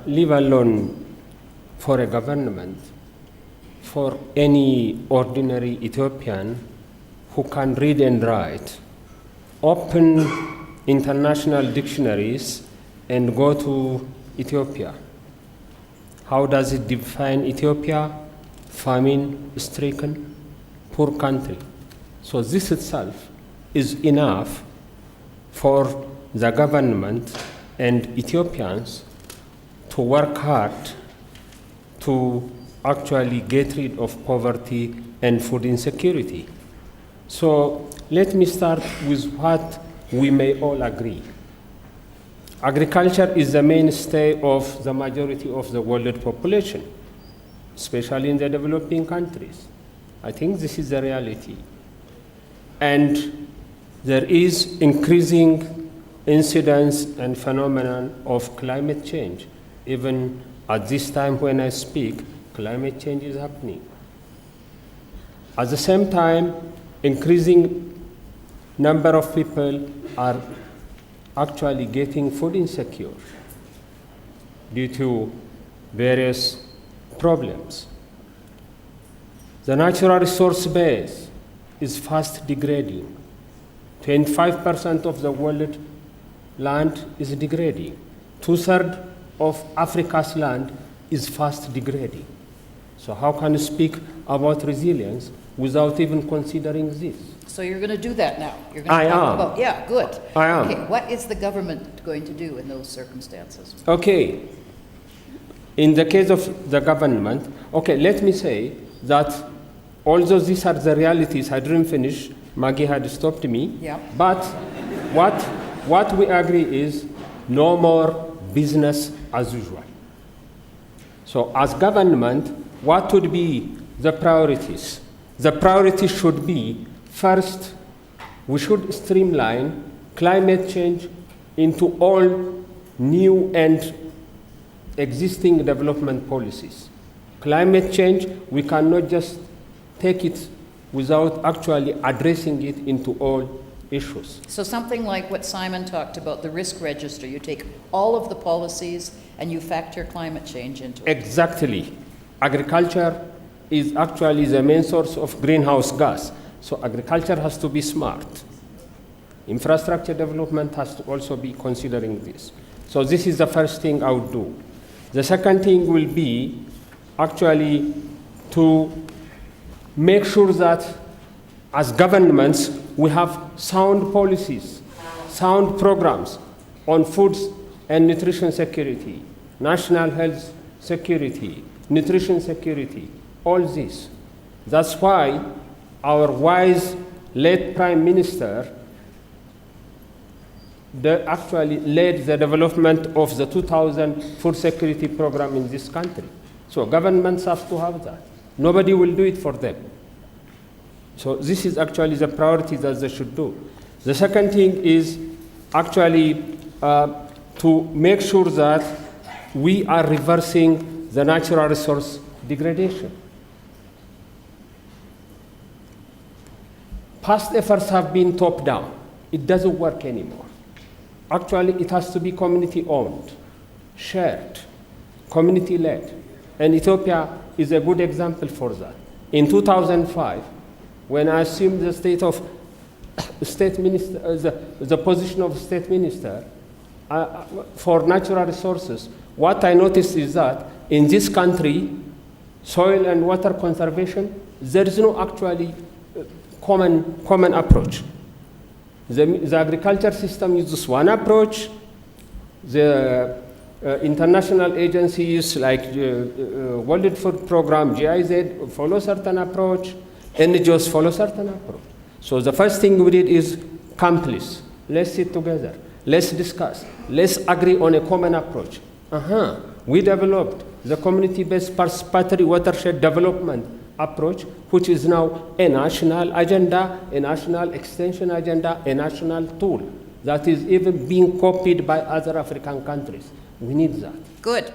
leave alone for a government, for any ordinary Ethiopian who can read and write, open international dictionaries and go to Ethiopia. How does it define Ethiopia? Famine-stricken, poor country. So this itself is enough for the government and Ethiopians to work hard to actually get rid of poverty and food insecurity. So let me start with what we may all agree. Agriculture is the mainstay of the majority of the world population, especially in the developing countries. I think this is the reality. And there is increasing incidence and phenomenon of climate change. Even at this time when I speak, climate change is happening. At the same time, increasing number of people are actually getting food insecure due to various problems. The natural resource base is fast degrading. 25% of the world land is degrading. 2/3 of Africa's land is fast degrading. So how can you speak about resilience without even considering this? So you're going to do that now? You're going to talk about, yeah, good. I am. Okay, what is the government going to do in those circumstances? Okay. In the case of the government, okay, let me say that although these are the realities, I didn't finish, Maggie had stopped me. Yeah. But what we agree is no more business as usual. So as government, what would be the priorities? The priority should be, first, we should streamline climate change into all new and existing development policies. Climate change, we cannot just take it without actually addressing it into all issues. So something like what Simon talked about, the risk register. You take all of the policies and you factor climate change into it. Exactly. Agriculture is actually the main source of greenhouse gas. So agriculture has to be smart. Infrastructure development has to also be considering this. So this is the first thing I would do. The second thing will be actually to make sure that as governments we have sound policies, sound programs on foods and nutrition security, national health security, nutrition security, all this. That's why our wise late Prime Minister actually led the development of the 2000 food security program in this country. So governments have to have that. Nobody will do it for them. So this is actually the priority that they should do. The second thing is actually to make sure that we are reversing the natural resource degradation. Past efforts have been top-down. It doesn't work anymore. Actually, it has to be community-owned, shared, community-led. And Ethiopia is a good example for that. In 2005, when I assumed the the position of state minister for natural resources, what I noticed is that in this country, soil and water conservation, there is no actually common approach. The agriculture system uses one approach. The international agencies like World Food Program, GIZ, follow certain approach. NGOs follow certain approach. So the first thing we did is come please, let's sit together, let's discuss, let's agree on a common approach. We developed the community-based participatory watershed development approach, which is now a national agenda, a national extension agenda, a national tool that is even being copied by other African countries. We need that. Good.